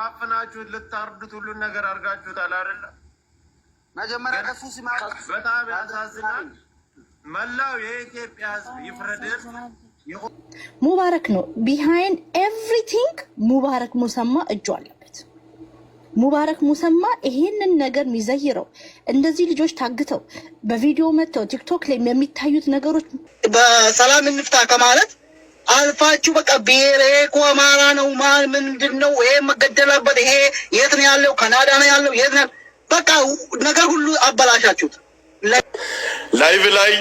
አፍናችሁት ልታርዱት ሁሉን ነገር አድርጋችሁታል አይደል? መጀመሪያ ከሱ ሲማ በጣም ያሳዝናል። መላው የኢትዮጵያ ሕዝብ ይፍረድር። ሙባረክ ነው ቢሃይንድ ኤቭሪቲንግ። ሙባረክ ሙሰማ እጁ አለበት። ሙባረክ ሙሰማ ይሄንን ነገር የሚዘይረው እንደዚህ ልጆች ታግተው በቪዲዮ መጥተው ቲክቶክ ላይ የሚታዩት ነገሮች በሰላም እንፍታ ከማለት አልፋችሁ በቃ ብሔሬ እኮ አማራ ነው ማን ምንድን ነው ይሄ መገደላበት ይሄ የት ነው ያለው? ካናዳ ነው ያለው የት ነው? በቃ ነገር ሁሉ አበላሻችሁት። ላይቭ ላይ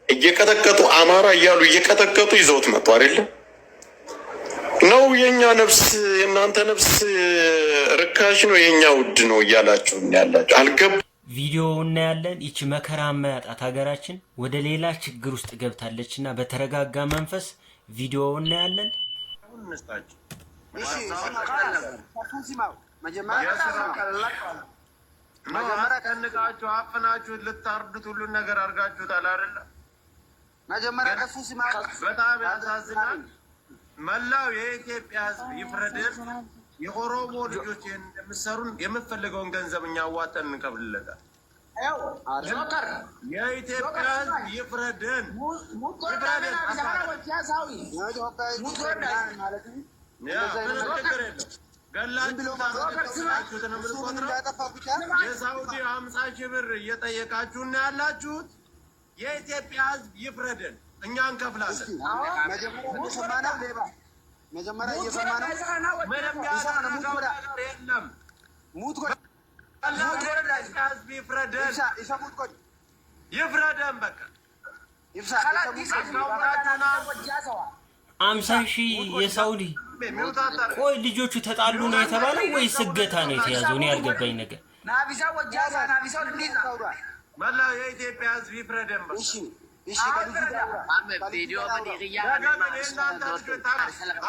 እየቀጠቀጡ አማራ እያሉ እየቀጠቀጡ ይዘውት መጡ አይደለ ነው? የኛ ነፍስ የእናንተ ነፍስ ርካሽ ነው የኛ ውድ ነው እያላችሁ ያላችሁ አልገባ ቪዲዮ እናያለን። ይቺ መከራ ማያጣት ሀገራችን ወደ ሌላ ችግር ውስጥ ገብታለችና በተረጋጋ መንፈስ ቪዲዮ እናያለን። መጀመሪያ ከንቃችሁ አፍናችሁት ልታርዱት ሁሉን ነገር አድርጋችሁታል አይደል? መጀመሪያ ከሱ ሲማ በጣም ያሳዝናል። መላው የኢትዮጵያ ሕዝብ ይፍረድር። የኦሮሞ ልጆች የምትሰሩን የምትፈልገውን ገንዘብ እኛ አዋጠን እንቀብልለታል። የኢትዮጵያ ሕዝብ ይፍረድን። የሳውዲ 50,000 ብር እየጠየቃችሁና ያላችሁት የኢትዮጵያ ሕዝብ ይፍረድን። እኛ እንከፍላለን። መጀመሪያ እየሰማ ነው። ምንም ያደረገው ነገር የለም። ሕዝብ ይፍረደን፣ ይፍረደን። በቃ 50,000 የሳውዲ ቆይ ልጆቹ ተጣሉ ነው የተባለው ወይስ እገታ ነው የተያዘው? እኔ ያልገባኝ ነገር መላው የኢትዮጵያ ሕዝብ ይፍረደን።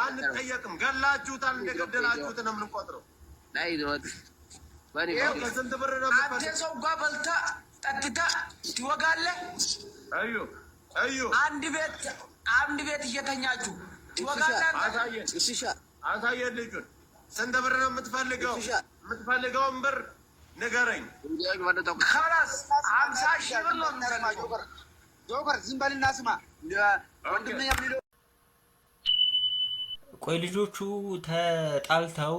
አንጠየቅም። ገላችሁታል፣ እንደገደላችሁት ነው የምንቆጥረው። ከስንት ብር ነው ሰው ጋር በልታ ጠጥታ ትወጋለህ? እዩ አንድ ቤት እየተኛችሁ ትወጋለህ? አሳየን ልጁን። ስንት ብር ነው የምትፈልገው? የምትፈልገውን ብር ንገረኝ። 50,000 ብር ነው የምትፈልገው። ቆይ ልጆቹ ተጣልተው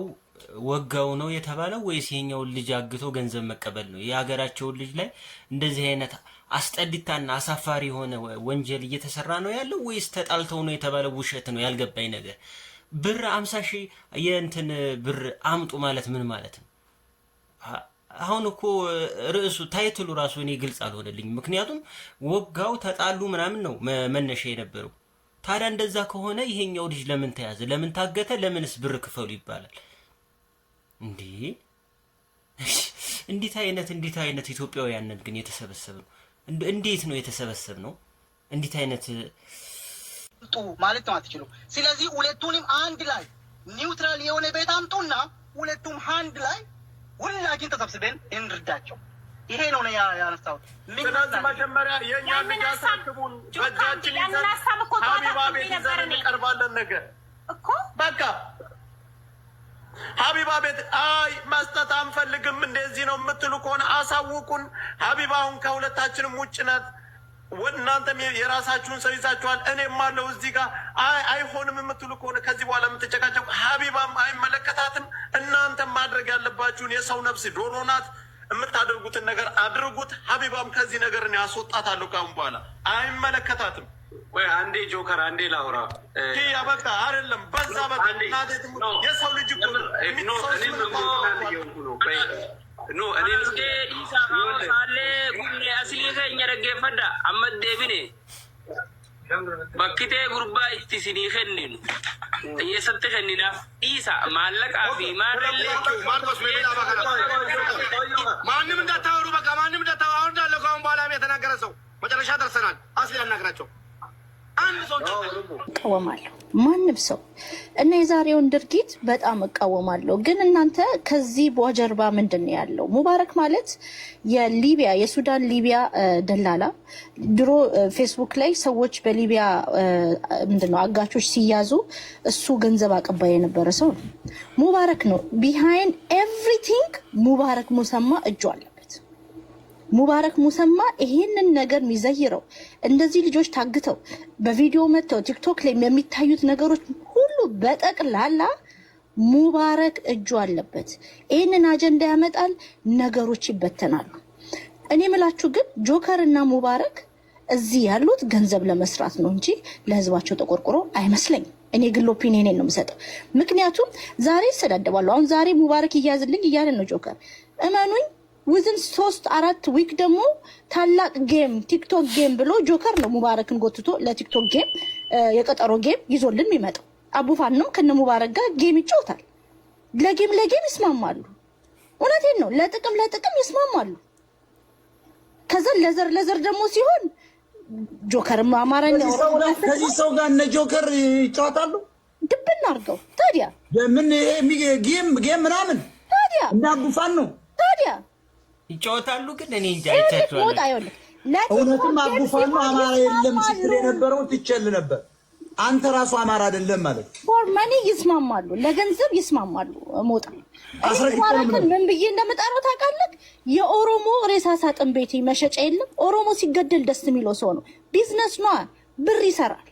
ወጋው ነው የተባለው ወይስ የኛውን ልጅ አግቶ ገንዘብ መቀበል ነው? የሀገራቸውን ልጅ ላይ እንደዚህ አይነት አስጠድታና አሳፋሪ የሆነ ወንጀል እየተሰራ ነው ያለው ወይስ ተጣልተው ነው የተባለው? ውሸት ነው ያልገባኝ ነገር። ብር 50,000 የእንትን ብር አምጡ ማለት ምን ማለት ነው? አሁን እኮ ርዕሱ ታይትሉ ራሱ እኔ ግልጽ አልሆነልኝ። ምክንያቱም ወጋው ተጣሉ ምናምን ነው መነሻ የነበረው። ታዲያ እንደዛ ከሆነ ይሄኛው ልጅ ለምን ተያዘ? ለምን ታገተ? ለምንስ ብር ክፈሉ ይባላል እንዴ? እንዴት አይነት ኢትዮጵያውያንን ግን የተሰበሰበ ነው? እንዴት ነው የተሰበሰበ ነው? እንዴት አይነት ማለት ነው አትችሉ። ስለዚህ ሁለቱንም አንድ ላይ ኒውትራል የሆነ ቤት አምጡና ሁለቱም አንድ ላይ ሁላችን ተሰብስበን እንርዳቸው። ይሄ ነው ያነሳሁት። ስለዚህ መጀመሪያ የእኛ ልጅ አሳክቡን፣ በእጃችን ይዘን ሀቢባ ቤት ይዘን እንቀርባለን። ነገር እኮ በቃ ሀቢባ ቤት መስጠት አንፈልግም እንደዚህ ነው የምትሉ ከሆነ አሳውቁን። ሀቢባ አሁን ከሁለታችንም ውጭ ናት። እናንተም የራሳችሁን ሰው ይዛችኋል። እኔም አለው እዚህ ጋር አይሆንም የምትሉ ከሆነ ከዚህ በኋላ የምትጨቃጨቁ ሀቢባም አይመለከታትም። እናንተም ማድረግ ያለባችሁን የሰው ነፍስ ዶሮ ናት። የምታደርጉትን ነገር አድርጉት። ሀቢባም ከዚህ ነገር እኔ አስወጣታለሁ። ካሁን በኋላ አይመለከታትም። ወይ አንዴ ጆከር አንዴ ላውራ። ያ በቃ አይደለም በዛ በቃ የሰው ልጅ No, ani nuti isa maale gulle asli keenya dhaggeeffadha amma deebine bakkite gurbaa itti sinii kenninu xiyyeessatti kenninaaf isa maallaqaa fi maarrellee ማንም እንዳታወሩ በቃ ማንም እንዳታወሩ እንዳለው ከአሁን በኋላ የተናገረ ሰው መጨረሻ ደርሰናል። አስሊ ያናግራቸው እቃወማለሁ ማንም ሰው እና የዛሬውን ድርጊት በጣም እቃወማለሁ። ግን እናንተ ከዚህ በጀርባ ምንድን ነው ያለው? ሙባረክ ማለት የሊቢያ የሱዳን ሊቢያ ደላላ ድሮ ፌስቡክ ላይ ሰዎች በሊቢያ ምንድነው አጋቾች ሲያዙ እሱ ገንዘብ አቀባይ የነበረ ሰው ነው። ሙባረክ ነው ቢሃይንድ ኤቭሪቲንግ። ሙባረክ ሙሰማ እጁ አለበት። ሙባረክ ሙሰማ ይሄንን ነገር የሚዘይረው እንደዚህ ልጆች ታግተው በቪዲዮ መጥተው ቲክቶክ ላይ የሚታዩት ነገሮች ሁሉ በጠቅላላ ሙባረክ እጁ አለበት። ይሄንን አጀንዳ ያመጣል፣ ነገሮች ይበተናሉ። እኔ ምላችሁ ግን ጆከር እና ሙባረክ እዚህ ያሉት ገንዘብ ለመስራት ነው እንጂ ለህዝባቸው ተቆርቆሮ አይመስለኝም። እኔ ግን ኦፒኒየን ነው የምሰጠው። ምክንያቱም ዛሬ ይሰዳደባሉ። አሁን ዛሬ ሙባረክ ይያዝልኝ እያለ ነው ጆከር። እመኑኝ ውዝን 3-4 ዊክ ደግሞ ታላቅ ጌም ቲክቶክ ጌም ብሎ ጆከር ነው ሙባረክን ጎትቶ ለቲክቶክ ጌም የቀጠሮ ጌም ይዞልን የሚመጣው። አቡፋንም ከነ ሙባረክ ጋር ጌም ይጫወታል። ለጌም ይስማማሉ። እውነቴን ነው። ለጥቅም ይስማማሉ። ከዛ ለዘር ደግሞ ሲሆን ጆከር አማራኛ ከዚህ ሰው ጋር እነ ጆከር ይጫወታሉ። ድብና አድርገው ታዲያ ምን ጌም ምናምን ታዲያ እና አቡፋን ነው ታዲያ ይጫወታሉ። ግን እኔ እንጃ አይቻቸዋለሁ። እውነትም አቡፋን አማራ የለም ስትል የነበረው ትችል ነበር። አንተ ራሱ አማራ አይደለም ማለት ፎር ማኒ ይስማማሉ፣ ለገንዘብ ይስማማሉ። ሞጣ አስረግጠን ምን ብዬ እንደምጠራው ታውቃለህ? የኦሮሞ ሬሳ ሳጥን ቤት መሸጫ የለም። ኦሮሞ ሲገደል ደስ የሚለው ሰው ነው። ቢዝነስ ነው፣ ብር ይሰራል።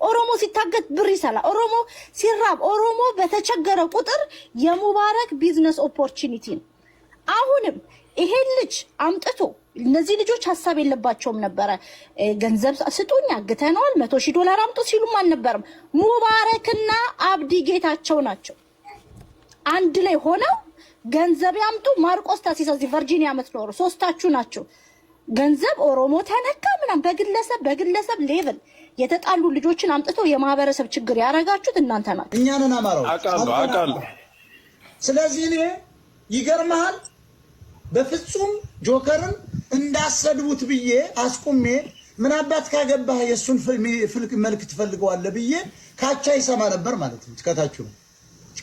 ኦሮሞ ሲታገት ብር ይሰራል። ኦሮሞ ሲራብ፣ ኦሮሞ በተቸገረ ቁጥር የሙባረክ ቢዝነስ ኦፖርቹኒቲ ነው። አሁንም ይሄን ልጅ አምጥቶ እነዚህ ልጆች ሀሳብ የለባቸውም ነበረ። ገንዘብ ስጡኝ አግተነዋል $100,000 አምጡ ሲሉም አልነበረም። ሙባረክና አብዲ ጌታቸው ናቸው አንድ ላይ ሆነው ገንዘብ ያምጡ። ማርቆስ ታሲስ እዚህ ቨርጂኒያ የምትኖሩ ሶስታችሁ ናቸው። ገንዘብ ኦሮሞ ተነካ ምናምን በግለሰብ ሌቭል የተጣሉ ልጆችን አምጥቶ የማህበረሰብ ችግር ያረጋችሁት እናንተ ናችሁ። እኛ ነን አማራው አውቃለሁ። ስለዚህ እኔ ይገርምሃል በፍጹም ጆከርን እንዳሰድቡት ብዬ አስቁሜ ምን አባት ካገባህ የሱን መልክ ትፈልገዋለህ ብዬ ካቻ ይሰማ ነበር ማለት ነው። ትከታችሁ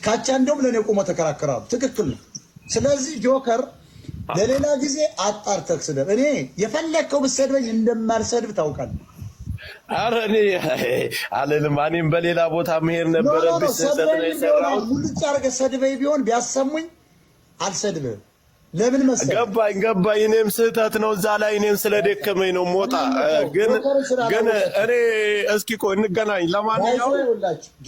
ካቻ እንደውም ለኔ ቆሞ ተከራከራሉ። ትክክል ነው። ስለዚህ ጆከር ለሌላ ጊዜ አጣርተህ ስደብ። እኔ የፈለከው ብትሰድበኝ እንደማልሰድብ ታውቃለህ። ኧረ እኔ አልልም። እኔም በሌላ ቦታ መሄድ ነበረብኝ። ስህተት ነው የሰራሁት። ሙልጭ አድርገህ ሰድበኝ ቢሆን ቢያሰሙኝ አልሰድብህም። ለምን መሰለህ? ገባኝ። እኔም ስህተት ነው እዛ ላይ እኔም ስለደከመኝ ነው ሞጣ። ግን እኔ እስኪ ቆይ እንገናኝ። ለማንኛውም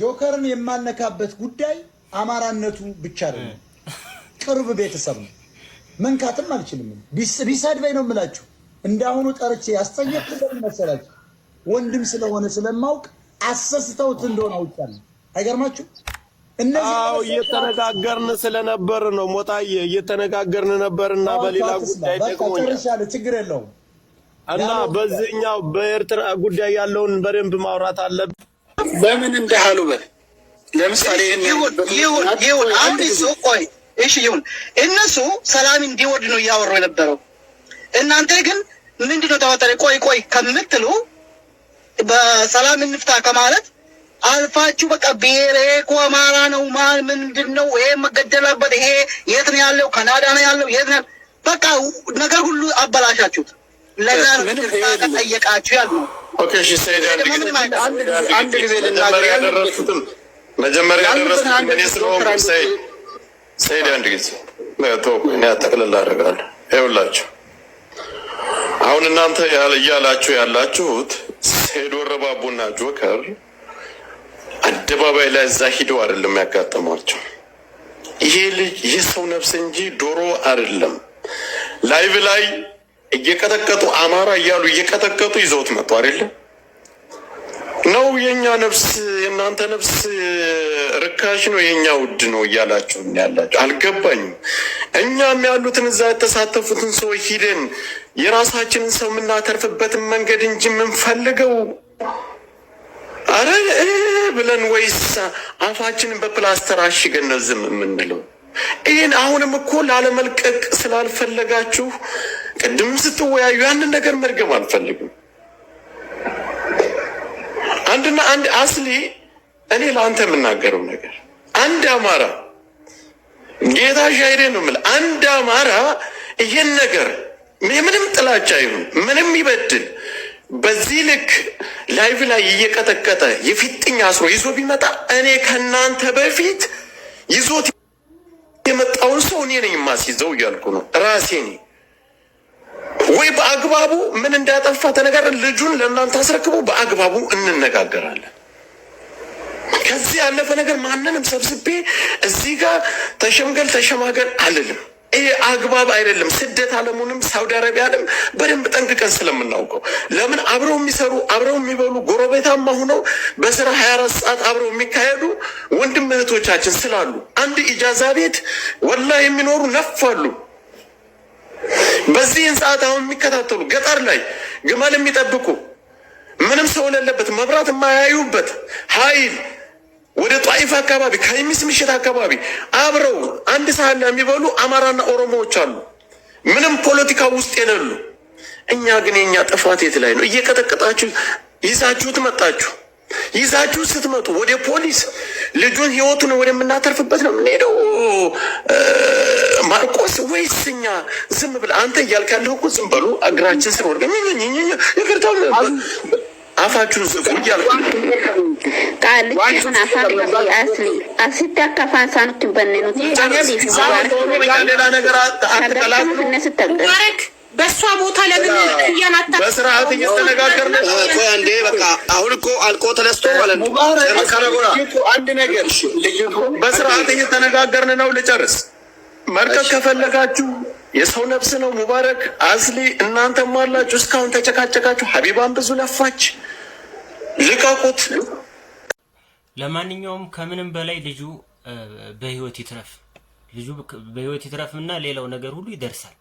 ጆከርን የማነካበት ጉዳይ አማራነቱ ብቻ አይደለም፣ ቅርብ ቤተሰብ ነው። መንካትም አልችልም። ቢሰድበኝ ነው የምላችሁ። እንዳሁኑ ጠርቼ ያስጠየቅኩት ለምን መሰላችሁ? ወንድም ስለሆነ ስለማውቅ አሰስተውት እንደሆነ አውቃለሁ። አይገርማችሁ? አዎ እየተነጋገርን ስለነበር ነው ሞጣዬ፣ እየተነጋገርን ነበርና በሌላ ጉዳይ ደግሞኛል። ችግር የለውም እና በዚህኛው በኤርትራ ጉዳይ ያለውን በደንብ ማውራት አለብን። በምን እንዳሉ ለምሳሌ ይሁን አንድ ሰው ቆይ እሺ ይሁን እነሱ ሰላም እንዲወድ ነው እያወሩ የነበረው። እናንተ ግን ምንድነው ተዋጠረ ቆይ ከምትሉ በሰላም እንፍታ ከማለት አልፋችሁ በቃ ብሔሬ እኮ አማራ ነው ማን ምንድነው ይሄ መገደላበት ይሄ የት ነው ያለው? ካናዳ ነው ያለው የት ነው? በቃ ነገር ሁሉ አበላሻችሁት። ለዛ ጠየቃችሁ ያለው። ኦኬ እሺ ሰይድ አንድ ጊዜ ልናገር ያደረሱትን መጀመሪያ ያደረሱትን እኔ ስለሆንኩ ሰይድ አንድ ጊዜ እኔ አጠቅልል አደርጋለሁ። ይኸውላችሁ አሁን እናንተ እያላችሁ ያላችሁት ሰይድ ወረባቡና ጆከር አደባባይ ላይ እዛ ሂደው አይደለም ያጋጠሟቸው። ይሄ ልጅ የሰው ነፍስ እንጂ ዶሮ አይደለም። ላይቭ ላይ እየቀጠቀጡ አማራ እያሉ እየቀጠቀጡ ይዘውት መጡ አይደለም ነው። የኛ ነፍስ የእናንተ ነፍስ ርካሽ ነው፣ የኛ ውድ ነው እያላችሁ ያላችሁ አልገባኝም። እኛም ያሉትን እዛ የተሳተፉትን ሰዎች ሂደን የራሳችንን ሰው የምናተርፍበትን መንገድ እንጂ የምንፈልገው አረ ብለን ወይስ አፋችንን በፕላስተር አሽገን ነው ዝም የምንለው? ይህን አሁንም እኮ ላለመልቀቅ ስላልፈለጋችሁ ቅድም ስትወያዩ ያንን ነገር መድገም አልፈልግም። አንድና አንድ አስሊ እኔ ለአንተ የምናገረው ነገር አንድ አማራ ጌታ ሻይሬ ነው የምልህ። አንድ አማራ ይህን ነገር ምንም ጥላቻ ይሁን ምንም ይበድል በዚህ ልክ ላይቭ ላይ እየቀጠቀጠ የፊጥኝ አስሮ ይዞ ቢመጣ እኔ ከናንተ በፊት ይዞት የመጣውን ሰው እኔ ነኝ የማስይዘው እያልኩ ነው። ራሴ ነኝ ወይ በአግባቡ ምን እንዳጠፋ ተነጋግረን ልጁን ለእናንተ አስረክቦ በአግባቡ እንነጋገራለን። ከዚህ ያለፈ ነገር ማንንም ሰብስቤ እዚህ ጋር ተሸምገል ተሸማገል አልልም። ይሄ አግባብ አይደለም። ስደት ዓለሙንም ሳውዲ አረቢያንም በደንብ ጠንቅቀን ስለምናውቀው ለምን አብረው የሚሰሩ አብረው የሚበሉ ጎረቤታማ ሆነው በስራ 24 ሰዓት አብረው የሚካሄዱ ወንድም እህቶቻችን ስላሉ አንድ ኢጃዛ ቤት ወላሂ የሚኖሩ ነፋሉ። በዚህን ሰዓት አሁን የሚከታተሉ ገጠር ላይ ግመል የሚጠብቁ ምንም ሰው የሌለበት መብራት የማያዩበት ኃይል ወደ ጧይፍ አካባቢ ከሚስ ምሽት አካባቢ አብረው አንድ ሳህን የሚበሉ አማራና ኦሮሞዎች አሉ፣ ምንም ፖለቲካ ውስጥ የሌሉ። እኛ ግን የኛ ጥፋት የት ላይ ነው? እየቀጠቀጣችሁ ይዛችሁት መጣችሁ። ይዛችሁ ስትመጡ ወደ ፖሊስ ልጁን ህይወቱን ወደምናተርፍበት ነው የምንሄደው ማርቆስ ወይስ እኛ ዝም ብለህ አንተ እያልክ ያለህ እኮ ዝም በሉ እግራችን ስር ወድቀን ይቅርታው አፋችሁን ዝቁ እያልኩ ሌላ ነገር አትቀላቅሉ። በእሷ ቦታ ለምን እያናታ በስርዓት እየተነጋገርን አንዴ በቃ አሁን እኮ አልቆ ተነስቶ ማለት ነው። አንድ ነገር በስርዓት እየተነጋገርን ነው። ልጨርስ። መርቀቅ ከፈለጋችሁ የሰው ነፍስ ነው። ሙባረክ አስሊ እናንተም አላችሁ። እስካሁን ተጨቃጨቃችሁ። ሀቢባን ብዙ ለፋች። ልቀቁት። ለማንኛውም ከምንም በላይ ልጁ በህይወት ይትረፍ። ልጁ በህይወት ይትረፍና ሌላው ነገር ሁሉ ይደርሳል።